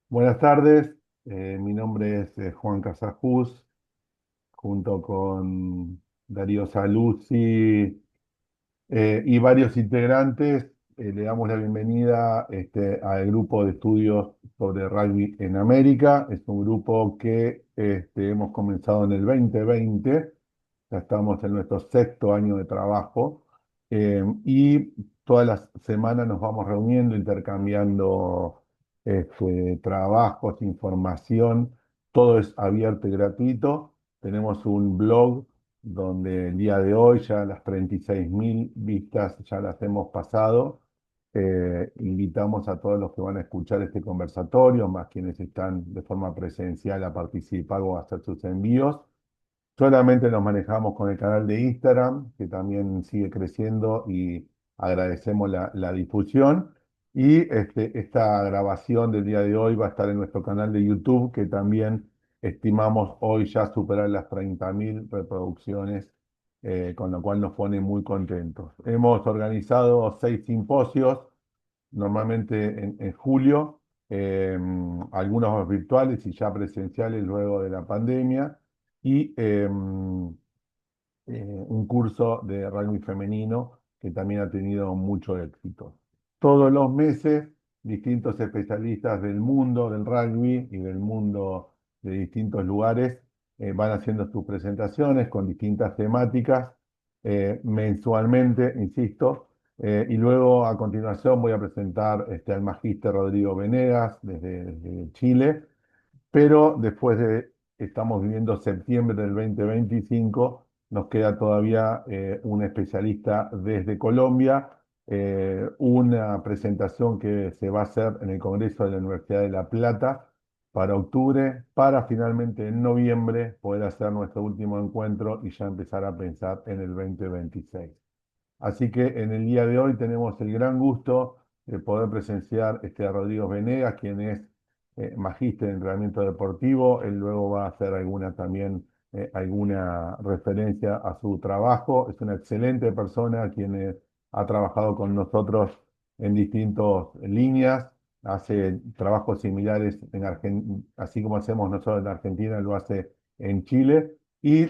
Buenas tardes, mi nombre es Juan Casajús, junto con Darío Saluzzi y varios integrantes. Le damos la bienvenida al grupo de estudios sobre rugby en América. Es un grupo que hemos comenzado en el 2020, ya estamos en nuestro sexto año de trabajo, y todas las semanas nos vamos reuniendo, intercambiando trabajos, información. Todo es abierto y gratuito. Tenemos un blog donde el día de hoy ya las 36.000 vistas ya las hemos pasado. Invitamos a todos los que van a escuchar este conversatorio, más quienes están de forma presencial, a participar o a hacer sus envíos. Solamente nos manejamos con el canal de Instagram, que también sigue creciendo, y agradecemos la difusión. Y esta grabación del día de hoy va a estar en nuestro canal de YouTube, que también estimamos hoy ya superar las 30.000 reproducciones, con lo cual nos pone muy contentos. Hemos organizado 6 simposios, normalmente en julio, algunos virtuales y ya presenciales luego de la pandemia, y un curso de rugby femenino que también ha tenido mucho éxito. Todos los meses, distintos especialistas del mundo del rugby y del mundo de distintos lugares van haciendo sus presentaciones con distintas temáticas, mensualmente, insisto. Y luego, a continuación, voy a presentar al magíster Rodrigo Venegas desde Chile, pero estamos viviendo septiembre del 2025, nos queda todavía un especialista desde Colombia, una presentación que se va a hacer en el Congreso de la Universidad de La Plata para octubre, para finalmente en noviembre poder hacer nuestro último encuentro y ya empezar a pensar en el 2026. Así que en el día de hoy tenemos el gran gusto de poder presenciar a Rodrigo Venegas, quien es magíster en entrenamiento deportivo. Él luego va a hacer alguna referencia a su trabajo. Es una excelente persona quien ha trabajado con nosotros en distintas líneas. Hace trabajos similares así como hacemos nosotros en Argentina, lo hace en Chile. Y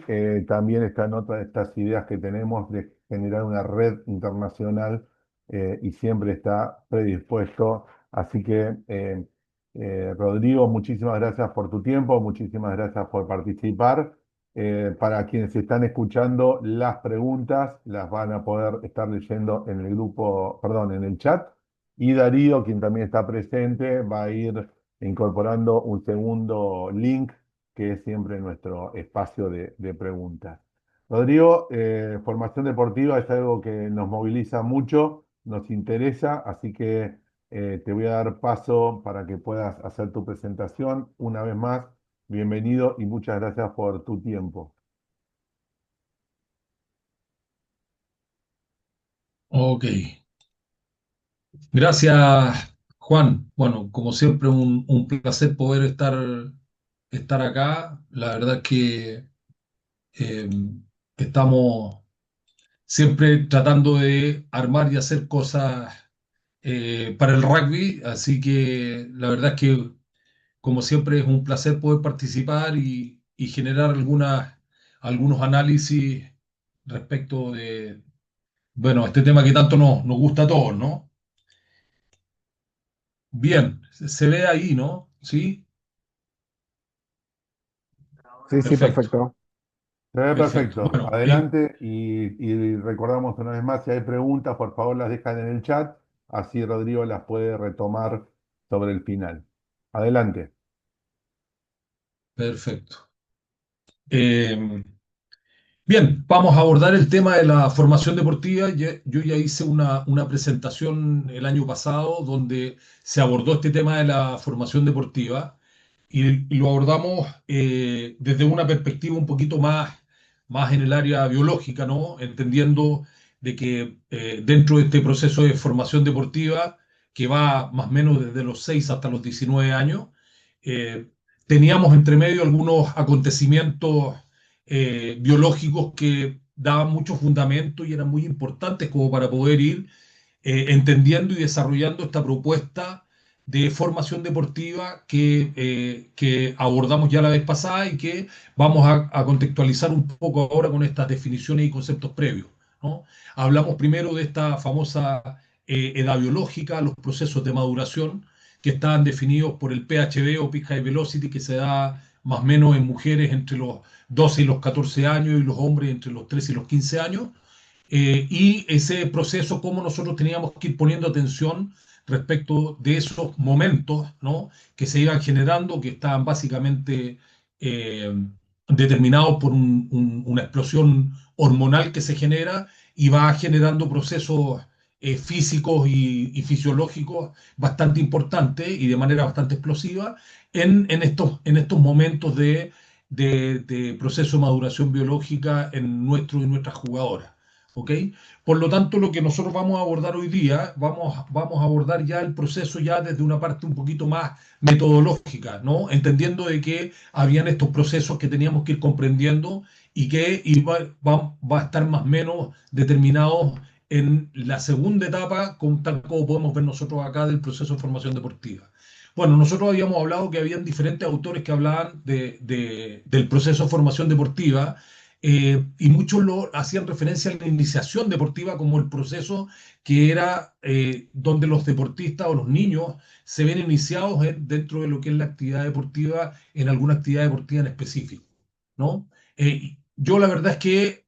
también está en otra de estas ideas que tenemos de generar una red internacional, y siempre está predispuesto. Así que, Rodrigo, muchísimas gracias por tu tiempo, muchísimas gracias por participar. Para quienes están escuchando, las preguntas las van a poder estar leyendo en el grupo, perdón, en el chat. Y Darío, quien también está presente, va a ir incorporando un segundo link, que es siempre nuestro espacio de preguntas. Rodrigo, formación deportiva es algo que nos moviliza mucho, nos interesa, así que te voy a dar paso para que puedas hacer tu presentación. Una vez más, bienvenido y muchas gracias por tu tiempo. Ok, gracias Juan. Bueno, como siempre un placer poder estar acá. La verdad es que eh, estamos siempre tratando de armar y hacer cosas para el rugby, así que la verdad es que como siempre es un placer poder participar y generar algunos análisis respecto de, bueno, este tema que tanto nos gusta a todos, ¿no? Bien, se ve ahí, ¿no? Sí, Sí, sí, perfecto, perfecto. Se ve perfecto. perfecto. Bueno, Adelante, y recordamos una vez más, si hay preguntas, por favor las dejan en el chat, así Rodrigo las puede retomar sobre el final. Adelante. perfecto. Eh, bien, vamos a abordar el tema de la formación deportiva. Yo ya hice una presentación el año pasado donde se abordó este tema de la formación deportiva y lo abordamos desde una perspectiva un poquito más en el área biológica, ¿no? Entendiendo de que dentro de este proceso de formación deportiva, que va más o menos desde los 6 hasta los 19 años, eh, teníamos entre medio algunos acontecimientos biológicos que daban mucho fundamento y eran muy importantes como para poder ir entendiendo y desarrollando esta propuesta de formación deportiva que abordamos ya la vez pasada y que vamos a contextualizar un poco ahora con estas definiciones y conceptos previos, ¿no? Hablamos primero de esta famosa edad biológica, los procesos de maduración que están definidos por el PHV o Peak High Velocity, que se da más o menos en mujeres entre los 12 y los 14 años y los hombres entre los 13 y los 15 años. Y ese proceso, cómo nosotros teníamos que ir poniendo atención respecto de esos momentos, ¿no? Que se iban generando, que estaban básicamente eh, determinados por una explosión hormonal que se genera y va generando procesos físicos y fisiológicos bastante importantes y de manera bastante explosiva en estos momentos de proceso de maduración biológica en nuestros y nuestras jugadoras. ¿Ok? Por lo tanto, lo que nosotros vamos a abordar hoy día, vamos a abordar ya el proceso ya desde una parte un poquito más metodológica, ¿no? Entendiendo de que habían estos procesos que teníamos que ir comprendiendo y que va a estar más o menos determinados en la segunda etapa, tal como podemos ver nosotros acá del proceso de formación deportiva. Bueno, nosotros habíamos hablado que habían diferentes autores que hablaban del proceso de formación deportiva y muchos lo hacían referencia a la iniciación deportiva como el proceso que era donde los deportistas o los niños se ven iniciados dentro de lo que es la actividad deportiva, en alguna actividad deportiva en específico, ¿no? Yo la verdad es que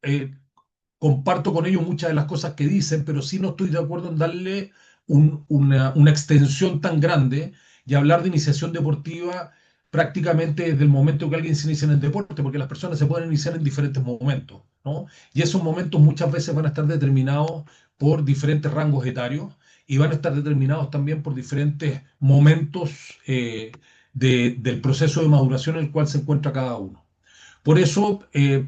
comparto con ellos muchas de las cosas que dicen, pero sí no estoy de acuerdo en darle una extensión tan grande y hablar de iniciación deportiva prácticamente desde el momento que alguien se inicia en el deporte, porque las personas se pueden iniciar en diferentes momentos, ¿no? Y esos momentos muchas veces van a estar determinados por diferentes rangos etarios y van a estar determinados también por diferentes momentos del proceso de maduración en el cual se encuentra cada uno. Por eso,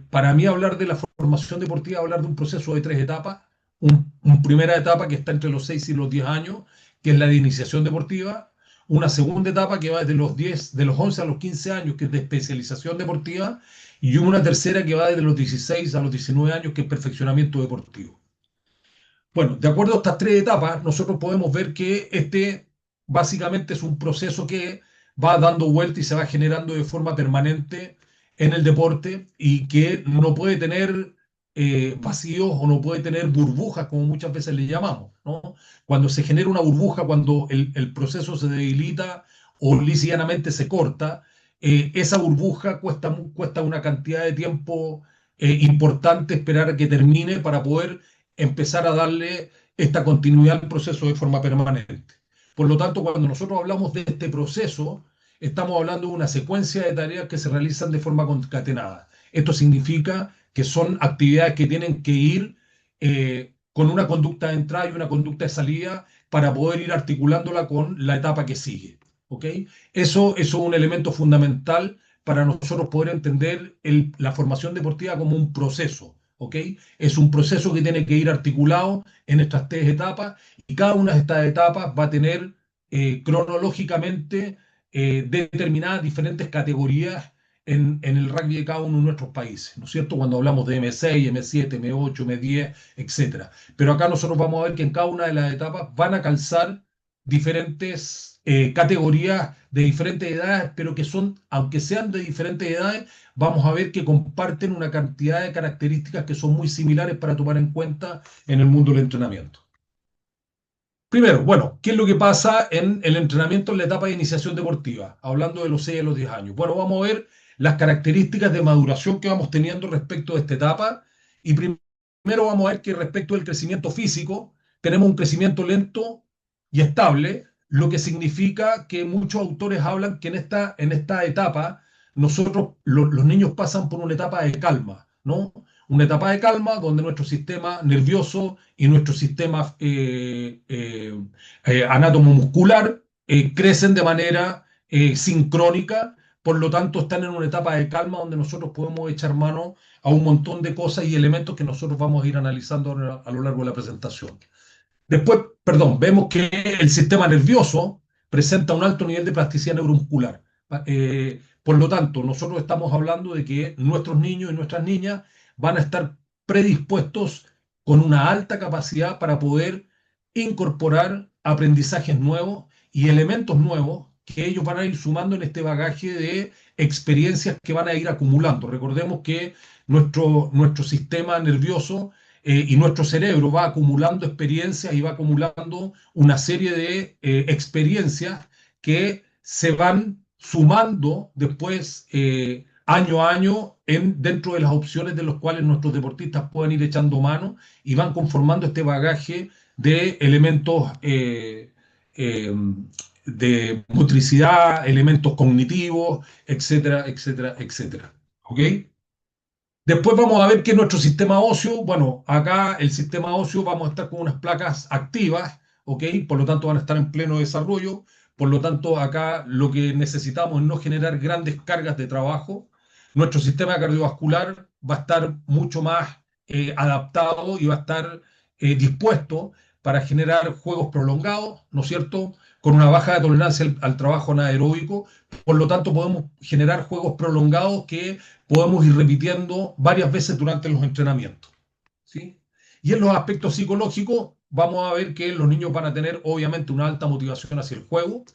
para mí hablar de la formación deportiva, hablar de un proceso de tres etapas, una primera etapa que está entre los 6 y los 10 años, que es la de iniciación deportiva, una segunda etapa que va desde los 10, de los 11 a los 15 años, que es de especialización deportiva, y una tercera que va desde los 16 a los 19 años, que es perfeccionamiento deportivo. Bueno, de acuerdo a estas tres etapas, nosotros podemos ver que este básicamente es un proceso que va dando vuelta y se va generando de forma permanente en el deporte y que no puede tener vacíos o no puede tener burbujas, como muchas veces le llamamos, ¿no? Cuando se genera una burbuja, cuando el proceso se debilita o livianamente se corta, esa burbuja cuesta una cantidad de tiempo importante esperar a que termine para poder empezar a darle esta continuidad al proceso de forma permanente. Por lo tanto, cuando nosotros hablamos de este proceso, estamos hablando de una secuencia de tareas que se realizan de forma concatenada. Esto significa que son actividades que tienen que ir con una conducta de entrada y una conducta de salida para poder ir articulándola con la etapa que sigue. ¿Ok? Eso es un elemento fundamental para nosotros poder entender la formación deportiva como un proceso. ¿Ok? Es un proceso que tiene que ir articulado en estas tres etapas y cada una de estas etapas va a tener cronológicamente determinadas diferentes categorías en el rugby de cada uno de nuestros países, ¿no es cierto? Cuando hablamos de M6, M7, M8, M10, etcétera. Pero acá nosotros vamos a ver que en cada una de las etapas van a calzar diferentes categorías de diferentes edades, pero que son, aunque sean de diferentes edades, vamos a ver que comparten una cantidad de características que son muy similares para tomar en cuenta en el mundo del entrenamiento. Primero, bueno, ¿qué es lo que pasa en el entrenamiento en la etapa de iniciación deportiva? Hablando de los 6 a los 10 años. Bueno, vamos a ver las características de maduración que vamos teniendo respecto a esta etapa. Y primero vamos a ver que respecto del crecimiento físico, tenemos un crecimiento lento y estable, lo que significa que muchos autores hablan que en esta etapa nosotros, los niños pasan por una etapa de calma, ¿no? Una etapa de calma donde nuestro sistema nervioso y nuestro sistema anátomo-muscular crecen de manera sincrónica, por lo tanto están en una etapa de calma donde nosotros podemos echar mano a un montón de cosas y elementos que nosotros vamos a ir analizando a lo largo de la presentación. Después, perdón, vemos que el sistema nervioso presenta un alto nivel de plasticidad neuromuscular. Por lo tanto, nosotros estamos hablando de que nuestros niños y nuestras niñas van a estar predispuestos con una alta capacidad para poder incorporar aprendizajes nuevos y elementos nuevos que ellos van a ir sumando en este bagaje de experiencias que van a ir acumulando. Recordemos que nuestro sistema nervioso y nuestro cerebro va acumulando experiencias y va acumulando una serie de experiencias que se van sumando después año a año dentro de las opciones de los cuales nuestros deportistas pueden ir echando mano y van conformando este bagaje de elementos eh, de motricidad, elementos cognitivos, etcétera, etcétera, etcétera. ¿Ok? Después vamos a ver qué es nuestro sistema óseo. Bueno, acá el sistema óseo vamos a estar con unas placas activas, ¿ok? Por lo tanto van a estar en pleno desarrollo. Por lo tanto, acá lo que necesitamos es no generar grandes cargas de trabajo. Nuestro sistema cardiovascular va a estar mucho más adaptado y va a estar dispuesto para generar juegos prolongados, ¿no es cierto? Con una baja tolerancia al trabajo anaeróbico. Por lo tanto, podemos generar juegos prolongados que podemos ir repitiendo varias veces durante los entrenamientos. ¿Sí? Y en los aspectos psicológicos, vamos a ver que los niños van a tener obviamente una alta motivación hacia el juego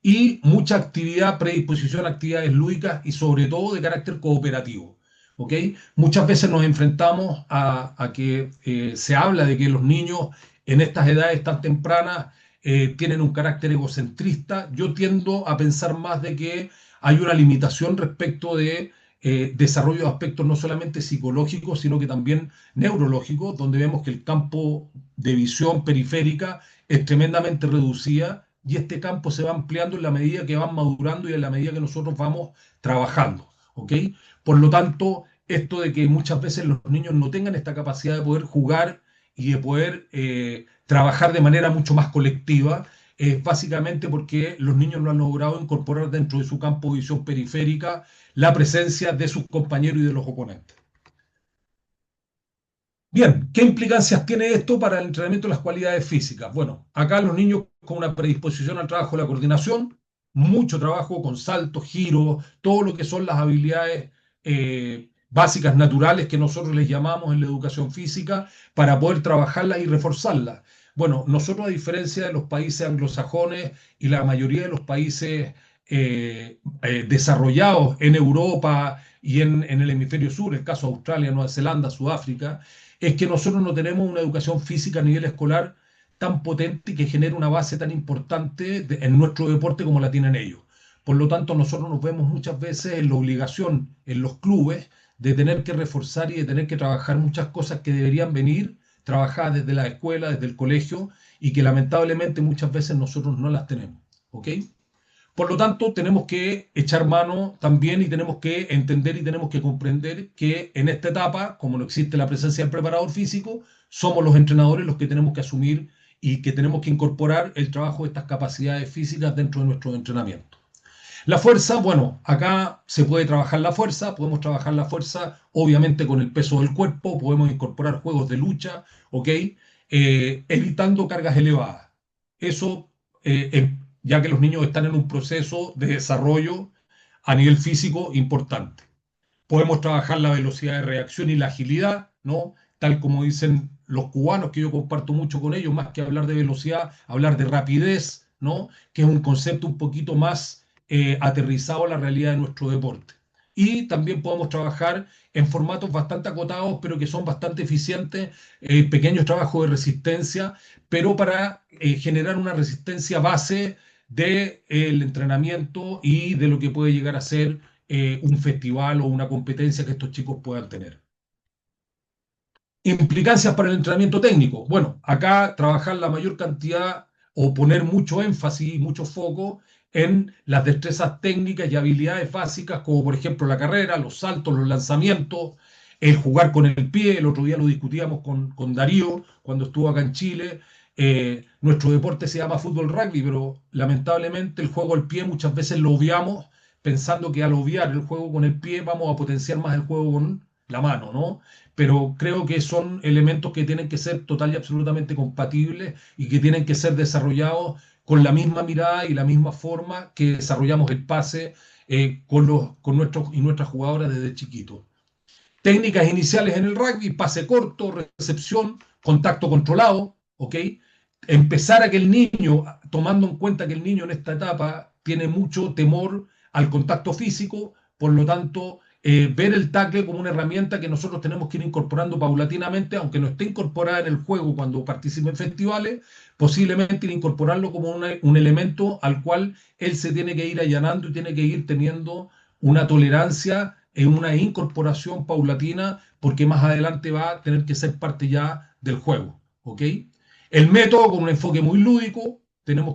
y mucha actividad, predisposición a actividades lúdicas y sobre todo de carácter cooperativo. ¿Ok? Muchas veces nos enfrentamos a que se habla de que los niños en estas edades tan tempranas tienen un carácter egocentrista. Yo tiendo a pensar más de que hay una limitación respecto de desarrollo de aspectos no solamente psicológicos, sino que también neurológicos, donde vemos que el campo de visión periférica es tremendamente reducida y este campo se va ampliando en la medida que van madurando y en la medida que nosotros vamos trabajando. ¿Ok? Por lo tanto, esto de que muchas veces los niños no tengan esta capacidad de poder jugar y de poder trabajar de manera mucho más colectiva, es básicamente porque los niños no han logrado incorporar dentro de su campo de visión periférica la presencia de sus compañeros y de los oponentes. Bien, ¿qué implicancias tiene esto para el entrenamiento de las cualidades físicas? Bueno, acá los niños con una predisposición al trabajo de la coordinación, mucho trabajo con saltos, giros, todo lo que son las habilidades básicas naturales que nosotros les llamamos en la educación física para poder trabajarlas y reforzarlas. Bueno, nosotros a diferencia de los países anglosajones y la mayoría de los países desarrollados en Europa y en el hemisferio sur, el caso de Australia, Nueva Zelanda, Sudáfrica, es que nosotros no tenemos una educación física a nivel escolar tan potente y que genere una base tan importante en nuestro deporte como la tienen ellos. Por lo tanto, nosotros nos vemos muchas veces en la obligación en los clubes de tener que reforzar y de tener que trabajar muchas cosas que deberían venir trabajadas desde la escuela, desde el colegio, y que lamentablemente muchas veces nosotros no las tenemos. ¿Ok? Por lo tanto, tenemos que echar mano también y tenemos que entender y tenemos que comprender que en esta etapa, como no existe la presencia del preparador físico, somos los entrenadores los que tenemos que asumir y que tenemos que incorporar el trabajo de estas capacidades físicas dentro de nuestro entrenamiento. La fuerza, bueno, acá se puede trabajar la fuerza, podemos trabajar la fuerza obviamente con el peso del cuerpo, podemos incorporar juegos de lucha, ¿ok? Evitando cargas elevadas. Eso, ya que los niños están en un proceso de desarrollo a nivel físico importante. Podemos trabajar la velocidad de reacción y la agilidad, ¿no? Tal como dicen los cubanos, que yo comparto mucho con ellos, más que hablar de velocidad, hablar de rapidez, ¿no? Que es un concepto un poquito más aterrizado a la realidad de nuestro deporte. Y también podemos trabajar en formatos bastante acotados, pero que son bastante eficientes, pequeños trabajos de resistencia, pero para generar una resistencia base del entrenamiento y de lo que puede llegar a ser un festival o una competencia que estos chicos puedan tener. Implicancias para el entrenamiento técnico. Bueno, acá trabajar la mayor cantidad o poner mucho énfasis y mucho foco en las destrezas técnicas y habilidades básicas, como por ejemplo la carrera, los saltos, los lanzamientos, el jugar con el pie. El otro día lo discutíamos con Darío cuando estuvo acá en Chile. Nuestro deporte se llama fútbol rugby, pero lamentablemente el juego al pie muchas veces lo obviamos pensando que al obviar el juego con el pie vamos a potenciar más el juego con la mano, ¿no? Pero creo que son elementos que tienen que ser total y absolutamente compatibles y que tienen que ser desarrollados con la misma mirada y la misma forma que desarrollamos el pase con nuestros y nuestras jugadoras desde chiquitos. Técnicas iniciales en el rugby: pase corto, recepción, contacto controlado, ¿ok? empezar a que el niño, tomando en cuenta que el niño en esta etapa tiene mucho temor al contacto físico, por lo tanto, ver el tackle como una herramienta que nosotros tenemos que ir incorporando paulatinamente, aunque no esté incorporada en el juego cuando participe en festivales, posiblemente ir incorporarlo como un elemento al cual él se tiene que ir allanando y tiene que ir teniendo una tolerancia en una incorporación paulatina, porque más adelante va a tener que ser parte ya del juego. ¿Ok? El método con un enfoque muy lúdico, tienen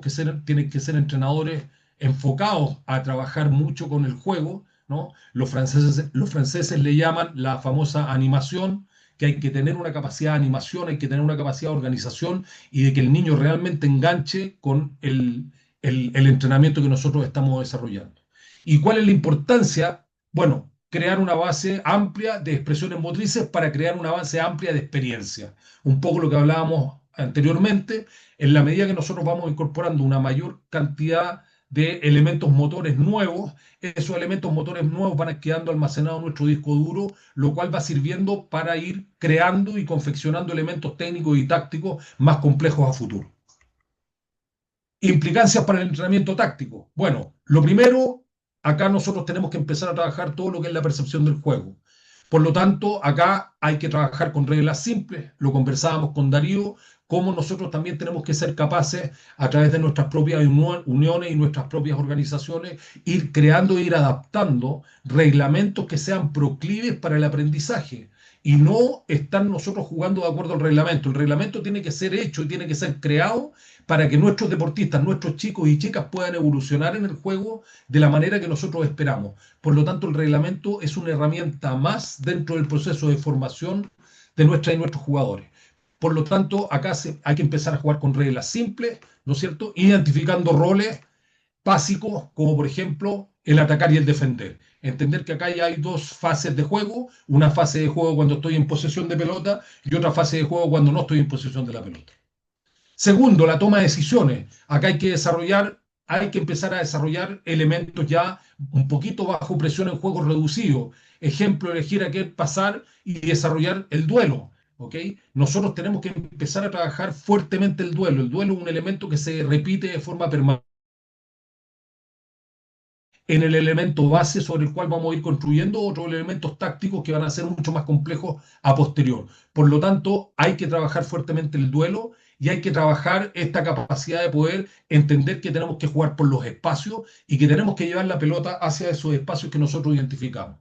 que ser entrenadores enfocados a trabajar mucho con el juego, ¿no? Los franceses le llaman la famosa animación, que hay que tener una capacidad de animación, hay que tener una capacidad de organización y de que el niño realmente enganche con el entrenamiento que nosotros estamos desarrollando. ¿Y cuál es la importancia? Bueno, crear una base amplia de expresiones motrices para crear una base amplia de experiencia. Un poco lo que hablábamos anteriormente, en la medida que nosotros vamos incorporando una mayor cantidad de elementos motores nuevos, esos elementos motores nuevos van quedando almacenados en nuestro disco duro, lo cual va sirviendo para ir creando y confeccionando elementos técnicos y tácticos más complejos a futuro. Implicancias para el entrenamiento táctico. Bueno, lo primero, acá nosotros tenemos que empezar a trabajar todo lo que es la percepción del juego. Por lo tanto, acá hay que trabajar con reglas simples, lo conversábamos con Darío, cómo nosotros también tenemos que ser capaces, a través de nuestras propias uniones y nuestras propias organizaciones, ir creando e ir adaptando reglamentos que sean proclives para el aprendizaje y no estar nosotros jugando de acuerdo al reglamento. El reglamento tiene que ser hecho y tiene que ser creado para que nuestros deportistas, nuestros chicos y chicas puedan evolucionar en el juego de la manera que nosotros esperamos. Por lo tanto, el reglamento es una herramienta más dentro del proceso de formación de nuestras y nuestros jugadores. Por lo tanto, acá hay que empezar a jugar con reglas simples, ¿no es cierto? Identificando roles básicos, como por ejemplo el atacar y el defender. Entender que acá ya hay dos fases de juego, una fase de juego cuando estoy en posesión de pelota y otra fase de juego cuando no estoy en posesión de la pelota. Segundo, la toma de decisiones. Acá hay que empezar a desarrollar elementos ya un poquito bajo presión en juegos reducidos. Ejemplo, elegir a qué pasar y desarrollar el duelo. ¿Ok? Nosotros tenemos que empezar a trabajar fuertemente el duelo. El duelo es un elemento que se repite de forma permanente en el elemento base sobre el cual vamos a ir construyendo otros elementos tácticos que van a ser mucho más complejos a posterior. Por lo tanto, hay que trabajar fuertemente el duelo y hay que trabajar esta capacidad de poder entender que tenemos que jugar por los espacios y que tenemos que llevar la pelota hacia esos espacios que nosotros identificamos.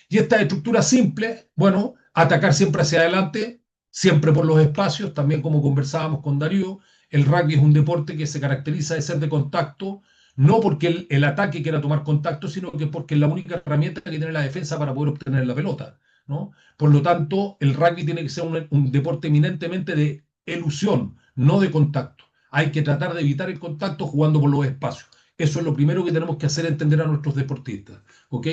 Y esta estructura simple, bueno, atacar siempre hacia adelante, siempre por los espacios, también como conversábamos con Darío, el rugby es un deporte que se caracteriza de ser de contacto, no porque el ataque quiera tomar contacto, sino que porque es la única herramienta que tiene la defensa para poder obtener la pelota, ¿no? Por lo tanto, el rugby tiene que ser un deporte eminentemente de elusión, no de contacto. Hay que tratar de evitar el contacto jugando por los espacios. Eso es lo primero que tenemos que hacer entender a nuestros deportistas, ¿ok?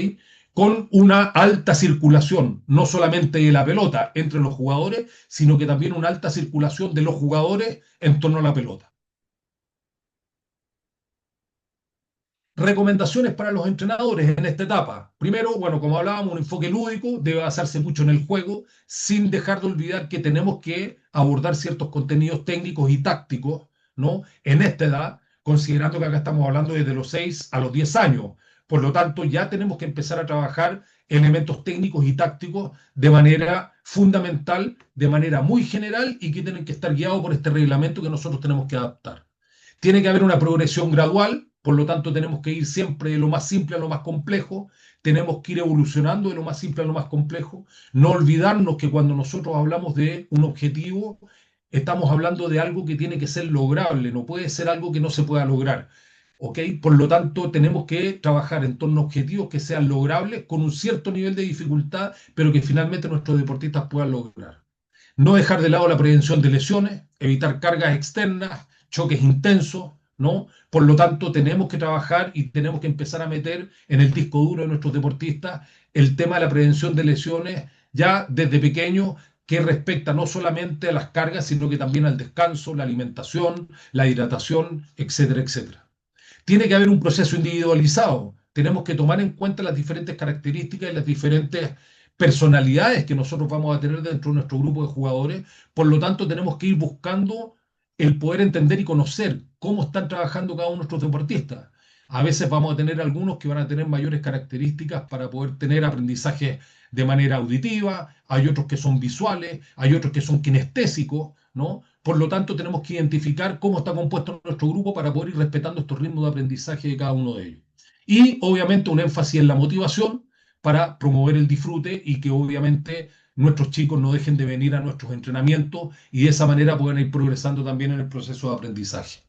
Con una alta circulación, no solamente de la pelota entre los jugadores, sino que también una alta circulación de los jugadores en torno a la pelota. Recomendaciones para los entrenadores en esta etapa. Primero, bueno, como hablábamos, un enfoque lúdico, debe basarse mucho en el juego, sin dejar de olvidar que tenemos que abordar ciertos contenidos técnicos y tácticos, ¿no? En esta edad, considerando que acá estamos hablando desde los 6 a los 10 años. Por lo tanto, ya tenemos que empezar a trabajar elementos técnicos y tácticos de manera fundamental, de manera muy general y que tienen que estar guiados por este reglamento que nosotros tenemos que adaptar. Tiene que haber una progresión gradual, por lo tanto tenemos que ir siempre de lo más simple a lo más complejo, tenemos que ir evolucionando de lo más simple a lo más complejo, no olvidarnos que cuando nosotros hablamos de un objetivo, estamos hablando de algo que tiene que ser lograble, no puede ser algo que no se pueda lograr. ¿Ok? Por lo tanto, tenemos que trabajar en torno a objetivos que sean logrables con un cierto nivel de dificultad, pero que finalmente nuestros deportistas puedan lograr. No dejar de lado la prevención de lesiones, evitar cargas externas, choques intensos, ¿no? Por lo tanto, tenemos que trabajar y tenemos que empezar a meter en el disco duro de nuestros deportistas el tema de la prevención de lesiones ya desde pequeño, que respecta no solamente a las cargas, sino que también al descanso, la alimentación, la hidratación, etcétera, etcétera. Tiene que haber un proceso individualizado. Tenemos que tomar en cuenta las diferentes características y las diferentes personalidades que nosotros vamos a tener dentro de nuestro grupo de jugadores. Por lo tanto, tenemos que ir buscando el poder entender y conocer cómo están trabajando cada uno de nuestros deportistas. A veces vamos a tener algunos que van a tener mayores características para poder tener aprendizaje de manera auditiva, hay otros que son visuales, hay otros que son kinestésicos, ¿no? Por lo tanto, tenemos que identificar cómo está compuesto nuestro grupo para poder ir respetando estos ritmos de aprendizaje de cada uno de ellos. Y obviamente un énfasis en la motivación para promover el disfrute y que obviamente nuestros chicos no dejen de venir a nuestros entrenamientos y de esa manera puedan ir progresando también en el proceso de aprendizaje.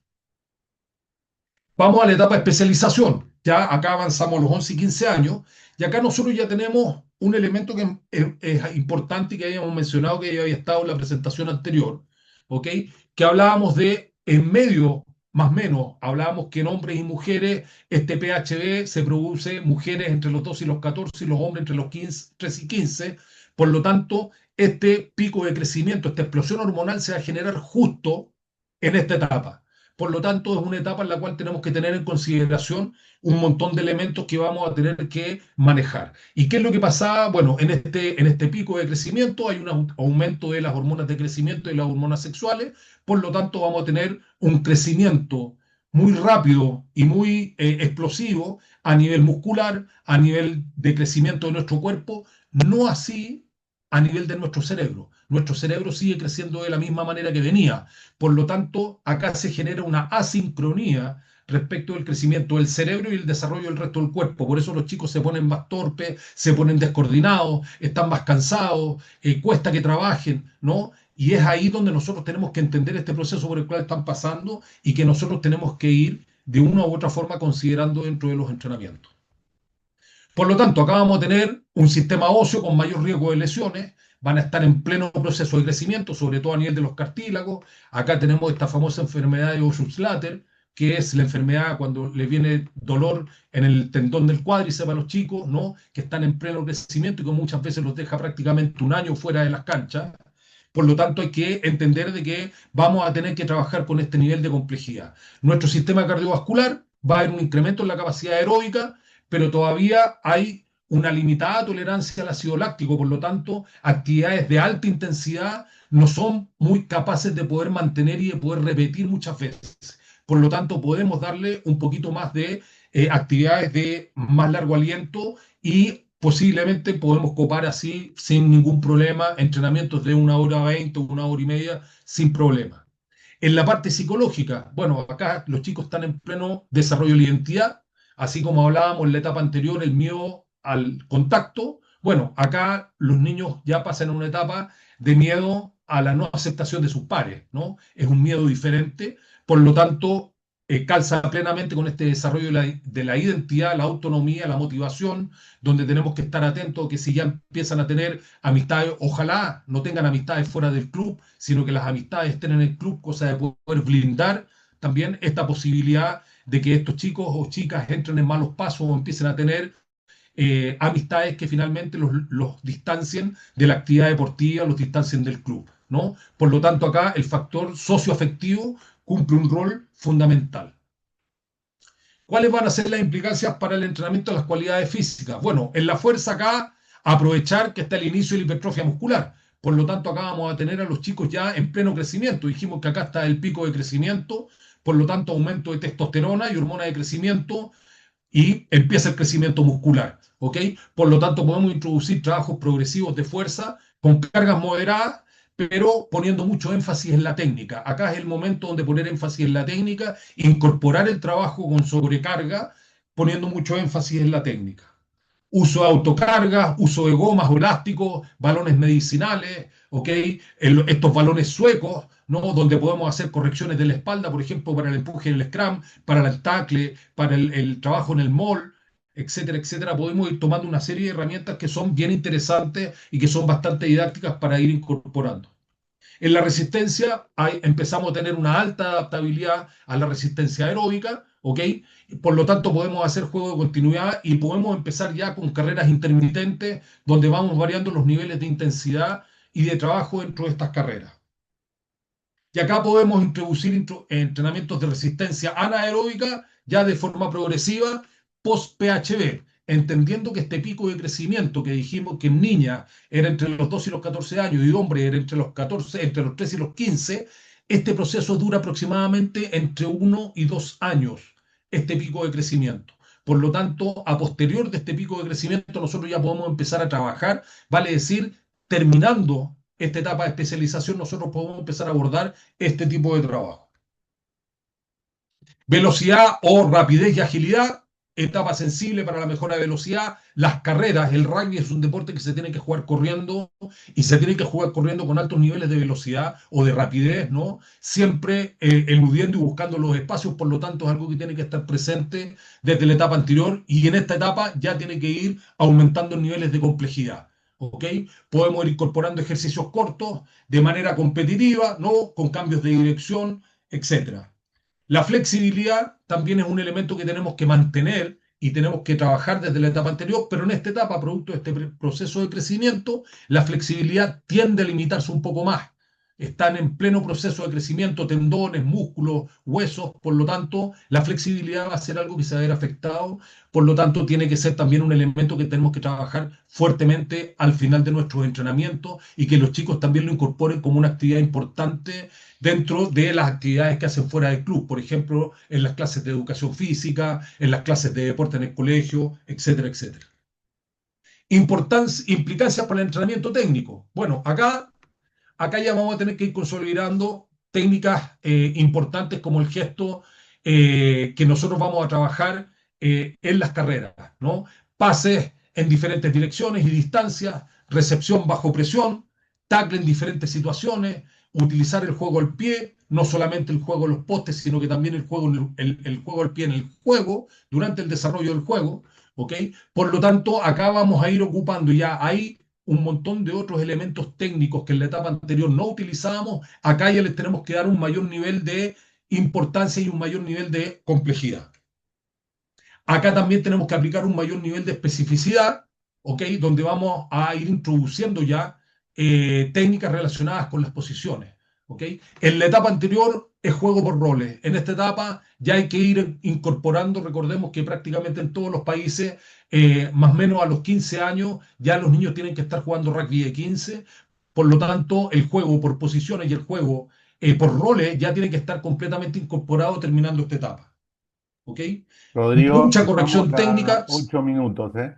Vamos a la etapa de especialización. Ya acá avanzamos los 11 y 15 años y acá nosotros ya tenemos un elemento que es importante y que habíamos mencionado que ya había estado en la presentación anterior, ¿ok? Que hablábamos de, en medio, más o menos, hablábamos que en hombres y mujeres este PHB se produce mujeres entre los 2 y los 14 y los hombres entre los 15, 3 y 15. Por lo tanto, este pico de crecimiento, esta explosión hormonal se va a generar justo en esta etapa. Por lo tanto, es una etapa en la cual tenemos que tener en consideración un montón de elementos que vamos a tener que manejar. ¿Y qué es lo que pasaba? Bueno, en este pico de crecimiento hay un aumento de las hormonas de crecimiento y las hormonas sexuales, por lo tanto vamos a tener un crecimiento muy rápido y muy explosivo a nivel muscular, a nivel de crecimiento de nuestro cuerpo, no así a nivel de nuestro cerebro. Nuestro cerebro sigue creciendo de la misma manera que venía. Por lo tanto, acá se genera una asincronía respecto del crecimiento del cerebro y el desarrollo del resto del cuerpo. Por eso los chicos se ponen más torpes, se ponen descoordinados, están más cansados, cuesta que trabajen, ¿no? Y es ahí donde nosotros tenemos que entender este proceso por el cual están pasando y que nosotros tenemos que ir de una u otra forma considerando dentro de los entrenamientos. Por lo tanto, acá vamos a tener un sistema óseo con mayor riesgo de lesiones, van a estar en pleno proceso de crecimiento, sobre todo a nivel de los cartílagos. Acá tenemos esta famosa enfermedad de Ohs-Schlatter, que es la enfermedad cuando les viene dolor en el tendón del cuádriceps a los chicos, ¿no? Que están en pleno crecimiento y que muchas veces los deja prácticamente un año fuera de las canchas. Por lo tanto, hay que entender de que vamos a tener que trabajar con este nivel de complejidad. Nuestro sistema cardiovascular va a haber un incremento en la capacidad aeróbica, pero todavía hay una limitada tolerancia al ácido láctico, por lo tanto, actividades de alta intensidad no son muy capaces de poder mantener y de poder repetir muchas veces. Por lo tanto, podemos darle un poquito más de actividades de más largo aliento y posiblemente podemos copar así sin ningún problema entrenamientos de 1 hora 20 o 1 hora y media sin problema. En la parte psicológica, bueno, acá los chicos están en pleno desarrollo de la identidad, así como hablábamos en la etapa anterior, el miedo al contacto. Bueno, acá los niños ya pasan a una etapa de miedo a la no aceptación de sus pares, ¿no? Es un miedo diferente, por lo tanto, calza plenamente con este desarrollo de la identidad, la autonomía, la motivación, donde tenemos que estar atentos que si ya empiezan a tener amistades, ojalá no tengan amistades fuera del club, sino que las amistades estén en el club, cosa de poder blindar también esta posibilidad de que estos chicos o chicas entren en malos pasos o empiecen a tener amistades que finalmente los distancien de la actividad deportiva, los distancien del club, ¿no? Por lo tanto, acá el factor socioafectivo cumple un rol fundamental. ¿Cuáles van a ser las implicancias para el entrenamiento de las cualidades físicas? Bueno, en la fuerza acá, aprovechar que está el inicio de la hipertrofia muscular. Por lo tanto, acá vamos a tener a los chicos ya en pleno crecimiento. Dijimos que acá está el pico de crecimiento, por lo tanto, aumento de testosterona y hormona de crecimiento, y empieza el crecimiento muscular, ¿ok? Por lo tanto, podemos introducir trabajos progresivos de fuerza con cargas moderadas, pero poniendo mucho énfasis en la técnica. Acá es el momento donde poner énfasis en la técnica, incorporar el trabajo con sobrecarga, poniendo mucho énfasis en la técnica. Uso de autocargas, uso de gomas o elásticos, balones medicinales, ¿ok? Estos balones suecos, ¿no? Donde podemos hacer correcciones de la espalda, por ejemplo, para el empuje en el scrum, para el tackle, para el trabajo en el mall, etcétera, etcétera. Podemos ir tomando una serie de herramientas que son bien interesantes y que son bastante didácticas para ir incorporando. En la resistencia empezamos a tener una alta adaptabilidad a la resistencia aeróbica, ¿ok? Por lo tanto, podemos hacer juego de continuidad y podemos empezar ya con carreras intermitentes donde vamos variando los niveles de intensidad y de trabajo dentro de estas carreras. Y acá podemos introducir entrenamientos de resistencia anaeróbica ya de forma progresiva post-PHB, entendiendo que este pico de crecimiento que dijimos que en niñas era entre los 2 y los 14 años y hombre era entre los 14, entre los 3 y los 15, Este proceso dura aproximadamente entre 1 y 2 años, este pico de crecimiento. Por lo tanto, a posterior de este pico de crecimiento, nosotros ya podemos empezar a trabajar, vale decir, terminando esta etapa de especialización, nosotros podemos empezar a abordar este tipo de trabajo. Velocidad o rapidez y agilidad, etapa sensible para la mejora de velocidad. Las carreras, el rugby es un deporte que se tiene que jugar corriendo y se tiene que jugar corriendo con altos niveles de velocidad o de rapidez, ¿no? Siempre eludiendo y buscando los espacios, por lo tanto es algo que tiene que estar presente desde la etapa anterior y en esta etapa ya tiene que ir aumentando niveles de complejidad. ¿Ok? Podemos ir incorporando ejercicios cortos de manera competitiva, ¿no? Con cambios de dirección, etcétera. La flexibilidad también es un elemento que tenemos que mantener y tenemos que trabajar desde la etapa anterior, pero en esta etapa, producto de este proceso de crecimiento, la flexibilidad tiende a limitarse un poco más. Están en pleno proceso de crecimiento tendones, músculos, huesos, por lo tanto, la flexibilidad va a ser algo que se va a ver afectado, por lo tanto, tiene que ser también un elemento que tenemos que trabajar fuertemente al final de nuestros entrenamientos y que los chicos también lo incorporen como una actividad importante dentro de las actividades que hacen fuera del club, por ejemplo, en las clases de educación física, en las clases de deporte en el colegio, etcétera, etcétera. Implicancias para el entrenamiento técnico. Bueno, acá ya vamos a tener que ir consolidando técnicas importantes como el gesto que nosotros vamos a trabajar en las carreras, ¿no? Pases en diferentes direcciones y distancias, recepción bajo presión, tackle en diferentes situaciones, utilizar el juego al pie, no solamente el juego en los postes, sino que también el juego, el juego al pie en el juego, durante el desarrollo del juego, ¿ok? Por lo tanto, acá vamos a ir ocupando ya ahí un montón de otros elementos técnicos que en la etapa anterior no utilizábamos, acá ya les tenemos que dar un mayor nivel de importancia y un mayor nivel de complejidad. Acá también tenemos que aplicar un mayor nivel de especificidad, ¿ok? Donde vamos a ir introduciendo ya técnicas relacionadas con las posiciones, ¿ok? En la etapa anterior es juego por roles. En esta etapa ya hay que ir incorporando, recordemos que prácticamente en todos los países, más o menos a los 15 años, ya los niños tienen que estar jugando rugby de 15. Por lo tanto, el juego por posiciones y el juego por roles ya tiene que estar completamente incorporado terminando esta etapa. ¿Ok? Rodrigo, Mucha estamos corrección a técnica, 8 minutos, ¿eh?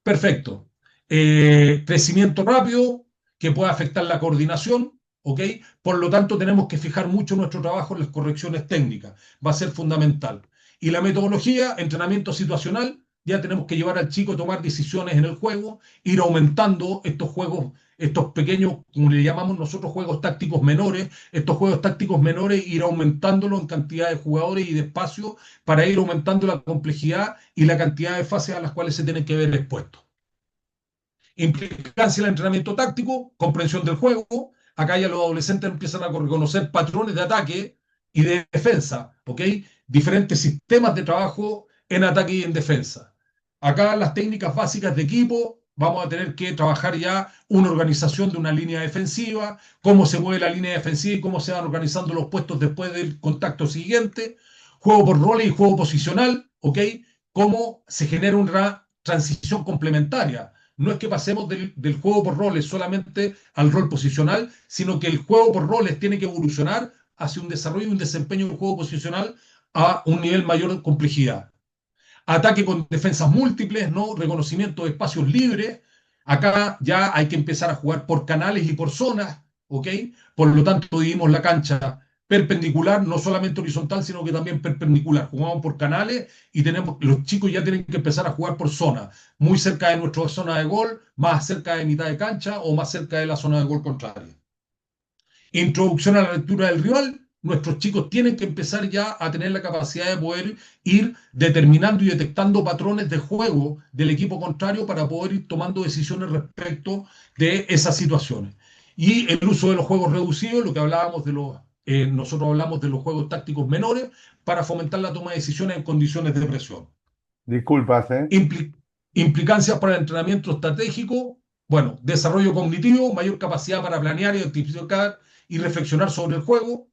perfecto. Crecimiento rápido que puede afectar la coordinación, ¿ok? Por lo tanto, tenemos que fijar mucho nuestro trabajo en las correcciones técnicas, va a ser fundamental. Y la metodología, entrenamiento situacional, ya tenemos que llevar al chico a tomar decisiones en el juego, ir aumentando estos juegos, estos pequeños, como le llamamos nosotros, juegos tácticos menores, estos juegos tácticos menores, ir aumentándolo en cantidad de jugadores y de espacio para ir aumentando la complejidad y la cantidad de fases a las cuales se tienen que ver expuestos. Implicancia en el entrenamiento táctico, comprensión del juego. Acá ya los adolescentes empiezan a reconocer patrones de ataque y de defensa, ¿ok? Diferentes sistemas de trabajo en ataque y en defensa. Acá las técnicas básicas de equipo, vamos a tener que trabajar ya una organización de una línea defensiva, cómo se mueve la línea defensiva y cómo se van organizando los puestos después del contacto siguiente, juego por roles y juego posicional, ¿ok? Cómo se genera una transición complementaria. No es que pasemos del juego por roles solamente al rol posicional, sino que el juego por roles tiene que evolucionar hacia un desarrollo y un desempeño del juego posicional a un nivel mayor de complejidad. Ataque con defensas múltiples, ¿no? Reconocimiento de espacios libres. Acá ya hay que empezar a jugar por canales y por zonas, ¿ok? Por lo tanto, dividimos la cancha perpendicular, no solamente horizontal, sino que también perpendicular. Jugamos por canales y tenemos, los chicos ya tienen que empezar a jugar por zona, muy cerca de nuestra zona de gol, más cerca de mitad de cancha o más cerca de la zona de gol contraria. Introducción a la lectura del rival. Nuestros chicos tienen que empezar ya a tener la capacidad de poder ir determinando y detectando patrones de juego del equipo contrario para poder ir tomando decisiones respecto de esas situaciones. Y el uso de los juegos reducidos, lo que hablábamos de los, nosotros hablamos de los juegos tácticos menores para fomentar la toma de decisiones en condiciones de presión. Disculpas, ¿eh? Impli Implicancias para el entrenamiento estratégico, bueno, desarrollo cognitivo, mayor capacidad para planear, identificar y reflexionar sobre el juego.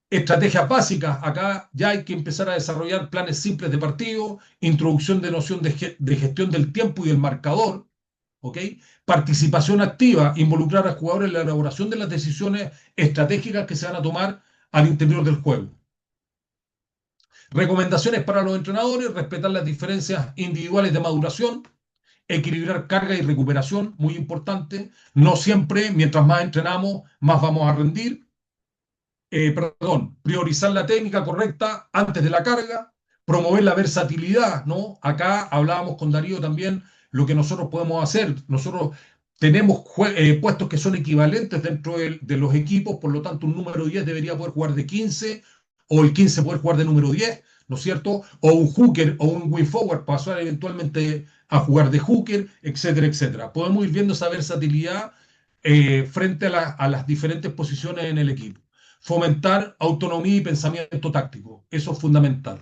Estrategias básicas, acá ya hay que empezar a desarrollar planes simples de partido, introducción de noción de gestión del tiempo y del marcador, ¿ok? Participación activa, involucrar al jugador en la elaboración de las decisiones estratégicas que se van a tomar al interior del juego. Recomendaciones para los entrenadores: respetar las diferencias individuales de maduración, equilibrar carga y recuperación, muy importante. No siempre, mientras más entrenamos, más vamos a rendir. Priorizar la técnica correcta antes de la carga, promover la versatilidad, ¿no? Acá hablábamos con Darío también lo que nosotros podemos hacer. Nosotros tenemos puestos que son equivalentes dentro de los equipos, por lo tanto un número 10 debería poder jugar de 15 o el 15 poder jugar de número 10, ¿no es cierto? O un hooker o un wing forward pasar eventualmente a jugar de hooker, etcétera, etcétera. Podemos ir viendo esa versatilidad frente a las diferentes posiciones en el equipo. Fomentar autonomía y pensamiento táctico, eso es fundamental.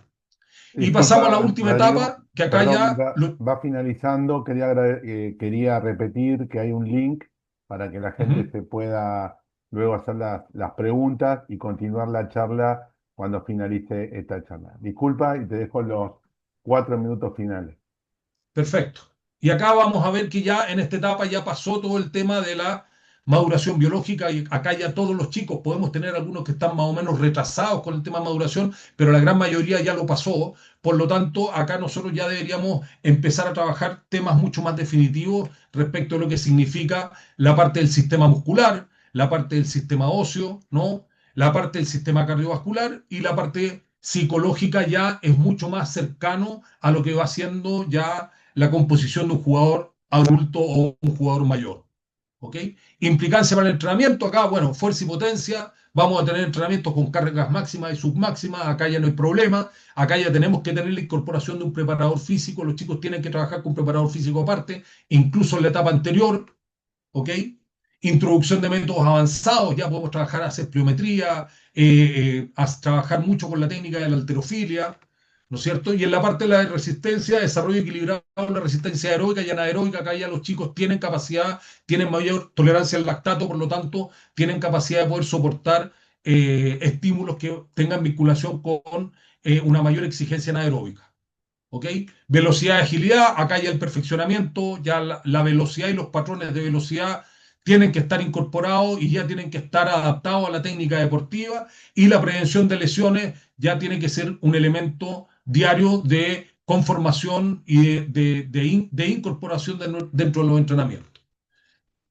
Y pasamos a la Disculpa, última Darío, etapa, que acá perdón, ya... va finalizando. Quería repetir que hay un link para que la gente Ujú. se pueda luego hacer las preguntas y continuar la charla cuando finalice esta charla. Disculpa y te dejo los 4 minutos finales. Perfecto. Y acá vamos a ver que ya en esta etapa ya pasó todo el tema de la maduración biológica y acá ya todos los chicos, podemos tener algunos que están más o menos retrasados con el tema de maduración, pero la gran mayoría ya lo pasó. Por lo tanto, acá nosotros ya deberíamos empezar a trabajar temas mucho más definitivos respecto a lo que significa la parte del sistema muscular, la parte del sistema óseo, ¿no? La parte del sistema cardiovascular y la parte psicológica ya es mucho más cercano a lo que va siendo ya la composición de un jugador adulto o un jugador mayor. ¿Ok? Implicancia para el entrenamiento, acá, bueno, fuerza y potencia, vamos a tener entrenamientos con cargas máximas y submáximas, acá ya no hay problema, acá ya tenemos que tener la incorporación de un preparador físico, los chicos tienen que trabajar con un preparador físico aparte, incluso en la etapa anterior, ¿ok? Introducción de métodos avanzados, ya podemos trabajar a hacer pliometría, a trabajar mucho con la técnica de la halterofilia, ¿no es cierto? Y en la parte de la resistencia, desarrollo equilibrado, la resistencia aeróbica y anaeróbica, acá ya los chicos tienen capacidad, tienen mayor tolerancia al lactato, por lo tanto, tienen capacidad de poder soportar estímulos que tengan vinculación con una mayor exigencia anaeróbica. ¿Ok? Velocidad y agilidad, acá ya el perfeccionamiento, ya la velocidad y los patrones de velocidad tienen que estar incorporados y ya tienen que estar adaptados a la técnica deportiva y la prevención de lesiones ya tiene que ser un elemento diario de conformación y de incorporación dentro de los entrenamientos.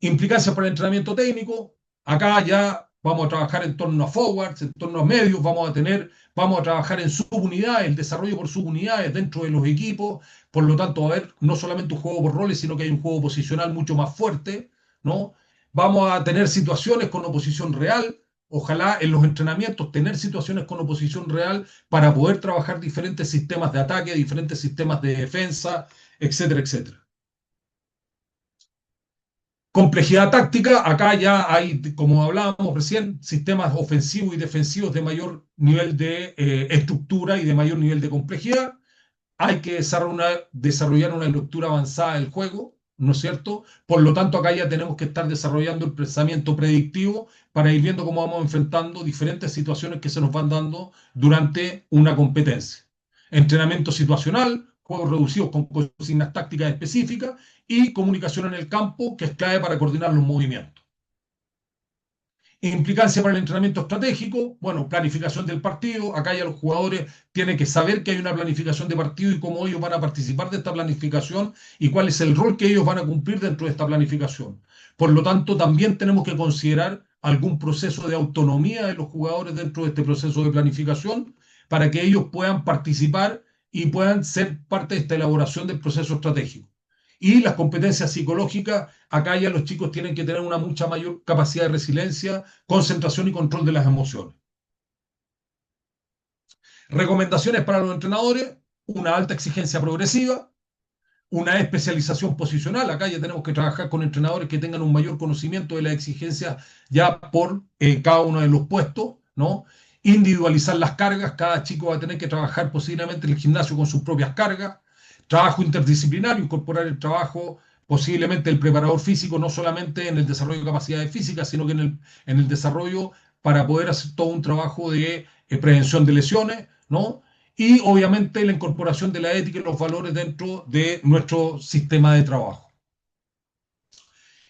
Implicancia para el entrenamiento técnico, acá ya vamos a trabajar en torno a forwards, en torno a medios, vamos a trabajar en subunidades, el desarrollo por subunidades dentro de los equipos, por lo tanto va a haber no solamente un juego por roles, sino que hay un juego posicional mucho más fuerte, ¿no? Vamos a tener situaciones con oposición real, ojalá en los entrenamientos tener situaciones con oposición real para poder trabajar diferentes sistemas de ataque, diferentes sistemas de defensa, etcétera, etcétera. Complejidad táctica, acá ya hay, como hablábamos recién, sistemas ofensivos y defensivos de mayor nivel de estructura y de mayor nivel de complejidad. Hay que desarrollar una lectura avanzada del juego, ¿no es cierto? Por lo tanto, acá ya tenemos que estar desarrollando el pensamiento predictivo para ir viendo cómo vamos enfrentando diferentes situaciones que se nos van dando durante una competencia. Entrenamiento situacional, juegos reducidos con consignas tácticas específicas y comunicación en el campo, que es clave para coordinar los movimientos. Implicancia para el entrenamiento estratégico, bueno, planificación del partido, acá ya los jugadores tienen que saber que hay una planificación de partido y cómo ellos van a participar de esta planificación y cuál es el rol que ellos van a cumplir dentro de esta planificación. Por lo tanto, también tenemos que considerar algún proceso de autonomía de los jugadores dentro de este proceso de planificación para que ellos puedan participar y puedan ser parte de esta elaboración del proceso estratégico. Y las competencias psicológicas, acá ya los chicos tienen que tener una mucha mayor capacidad de resiliencia, concentración y control de las emociones. Recomendaciones para los entrenadores: una alta exigencia progresiva, una especialización posicional. Acá ya tenemos que trabajar con entrenadores que tengan un mayor conocimiento de la exigencia ya por cada uno de los puestos, ¿no? Individualizar las cargas, cada chico va a tener que trabajar posiblemente en el gimnasio con sus propias cargas. Trabajo interdisciplinario, incorporar el trabajo posiblemente del preparador físico, no solamente en el desarrollo de capacidades físicas, sino que en el desarrollo para poder hacer todo un trabajo de prevención de lesiones, ¿no? Y obviamente la incorporación de la ética y los valores dentro de nuestro sistema de trabajo.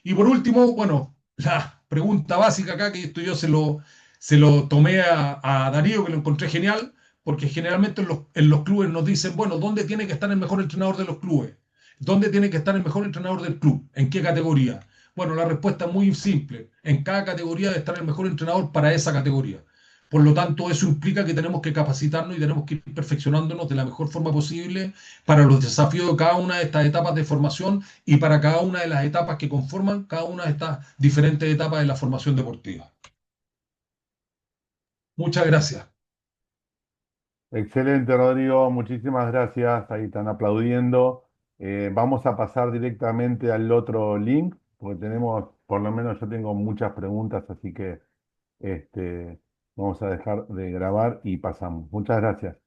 Y por último, bueno, la pregunta básica acá, que esto yo se lo tomé a Darío, que lo encontré genial, porque generalmente en los clubes nos dicen, bueno, ¿dónde tiene que estar el mejor entrenador de los clubes? ¿Dónde tiene que estar el mejor entrenador del club? ¿En qué categoría? Bueno, la respuesta es muy simple. En cada categoría debe estar el mejor entrenador para esa categoría. Por lo tanto, eso implica que tenemos que capacitarnos y tenemos que ir perfeccionándonos de la mejor forma posible para los desafíos de cada una de estas etapas de formación y para cada una de las etapas que conforman cada una de estas diferentes etapas de la formación deportiva. Muchas gracias. Excelente, Rodrigo, muchísimas gracias. Ahí están aplaudiendo. Vamos a pasar directamente al otro link, porque tenemos, por lo menos yo tengo muchas preguntas, así que este, vamos a dejar de grabar y pasamos. Muchas gracias.